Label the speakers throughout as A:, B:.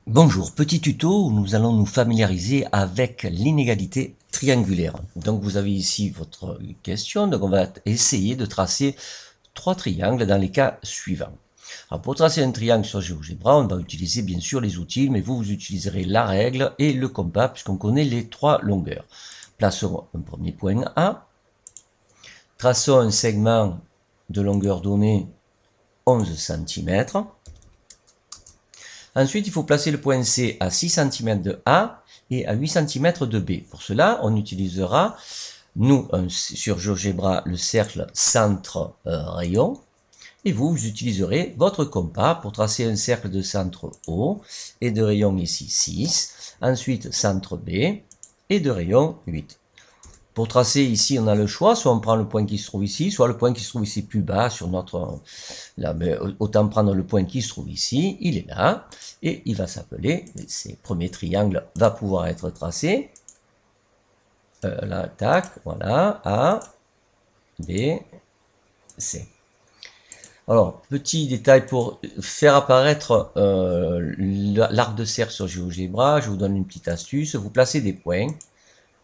A: Bonjour, petit tuto où nous allons nous familiariser avec l'inégalité triangulaire. Donc vous avez ici votre question, donc on va essayer de tracer trois triangles dans les cas suivants. Alors pour tracer un triangle sur GeoGebra, on va utiliser bien sûr les outils, mais vous utiliserez la règle et le compas puisqu'on connaît les trois longueurs. Plaçons un premier point A, traçons un segment de longueur donnée 11 cm. Ensuite, il faut placer le point C à 6 cm de A et à 8 cm de B. Pour cela, on utilisera, nous, sur GeoGebra, le cercle centre-rayon. Et vous utiliserez votre compas pour tracer un cercle de centre O et de rayon ici 6. Ensuite, centre B et de rayon 8. Pour tracer ici, on a le choix, soit on prend le point qui se trouve ici, soit le point qui se trouve ici plus bas sur notre... Là, mais autant prendre le point qui se trouve ici, il est là, et il va s'appeler, ces premiers triangles va pouvoir être tracé. Là, tac, voilà, A, B, C. Alors, petit détail pour faire apparaître l'arc de cercle sur GeoGebra, je vous donne une petite astuce, vous placez des points.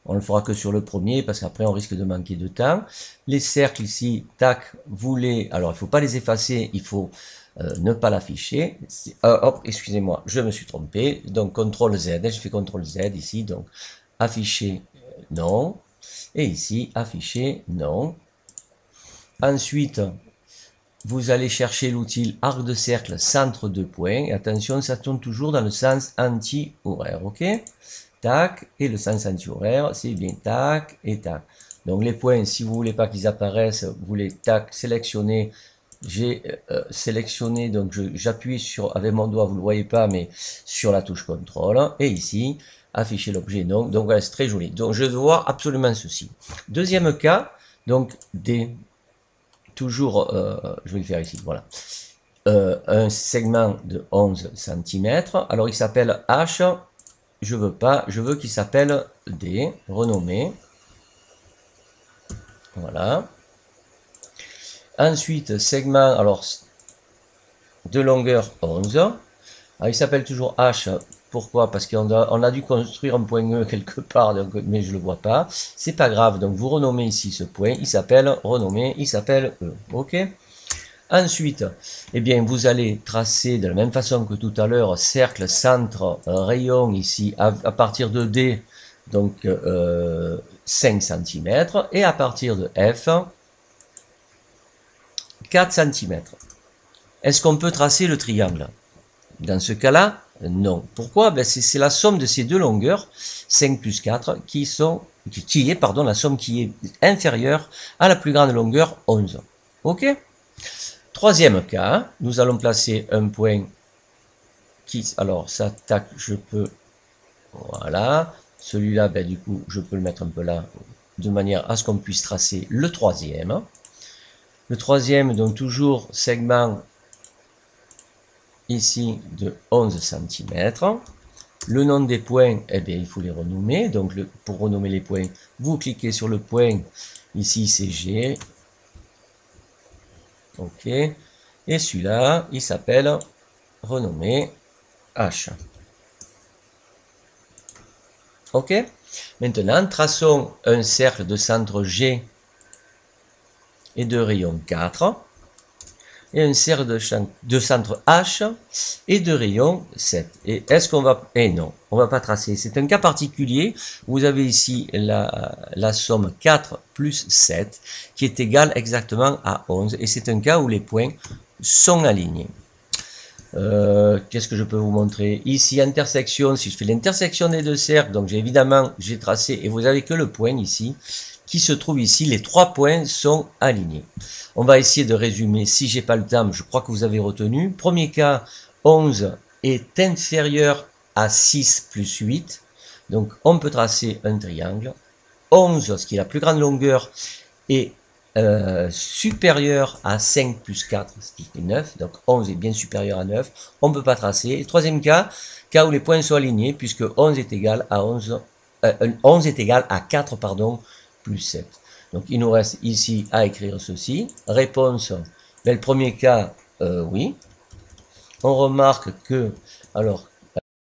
A: On ne le fera que sur le premier parce qu'après on risque de manquer de temps. Les cercles ici, tac, vous les... Alors il ne faut pas les effacer, il faut ne pas l'afficher. Hop, excusez-moi, je me suis trompé. Donc CTRL Z, je fais CTRL Z ici. Donc afficher, non. Et ici, afficher, non. Ensuite, vous allez chercher l'outil arc de cercle centre de points. Et attention, ça tourne toujours dans le sens anti-horaire, ok? Tac, et le sens anti-horaire, c'est bien tac et tac. Donc les points, si vous voulez pas qu'ils apparaissent, vous les tac, sélectionnez. J'ai sélectionné, donc j'appuie sur, avec mon doigt, vous le voyez pas, mais sur la touche CTRL. Et ici, afficher l'objet, donc voilà, c'est très joli. Donc je dois voir absolument ceci. Deuxième cas, donc toujours, je vais le faire ici, voilà. Un segment de 11 cm. Alors il s'appelle H. Je veux pas, je veux qu'il s'appelle D, renommé. Voilà. Ensuite, segment, alors, de longueur 11. Alors, il s'appelle toujours H. Pourquoi? Parce qu'on a dû construire un point E quelque part, donc, mais je le vois pas. C'est pas grave, donc vous renommez ici ce point. Il s'appelle renommé, il s'appelle E. Ok? Ensuite, eh bien, vous allez tracer de la même façon que tout à l'heure, cercle, centre, rayon ici, à partir de D, donc 5 cm, et à partir de F, 4 cm. Est-ce qu'on peut tracer le triangle? Dans ce cas-là, non. Pourquoi? Ben, c'est la somme de ces deux longueurs, 5 plus 4, qui est, pardon, la somme qui est inférieure à la plus grande longueur, 11. Ok? Troisième cas, nous allons placer un point qui, alors ça, tac, je peux, voilà, celui-là, ben, du coup, je peux le mettre un peu là, de manière à ce qu'on puisse tracer le troisième. Le troisième, donc toujours segment ici de 11 cm. Le nom des points, eh bien, il faut les renommer. Donc, pour renommer les points, vous cliquez sur le point, ici c'est G. Ok. Et celui-là, il s'appelle renommé H. Ok. Maintenant, traçons un cercle de centre G et de rayon 4. Et un cercle de centre H et de rayon 7. Et est-ce qu'on va... Eh non, on va pas tracer. C'est un cas particulier. Vous avez ici la somme 4 plus 7 qui est égale exactement à 11. Et c'est un cas où les points sont alignés. Qu'est-ce que je peux vous montrer? Ici, intersection, si je fais l'intersection des deux cercles, donc j'ai tracé, et vous avez que le point ici, qui se trouve ici, les trois points sont alignés. On va essayer de résumer, si j'ai pas le temps, je crois que vous avez retenu. Premier cas, 11 est inférieur à 6 plus 8, donc on peut tracer un triangle. 11, ce qui est la plus grande longueur, est supérieur à 5 plus 4, ce qui fait 9, donc 11 est bien supérieur à 9, on ne peut pas tracer. Et troisième cas où les points sont alignés, puisque 11 est égal à 11 est égal à 4, pardon, plus 7. Donc il nous reste ici à écrire ceci. Réponse, ben, le premier cas, oui. On remarque que, alors,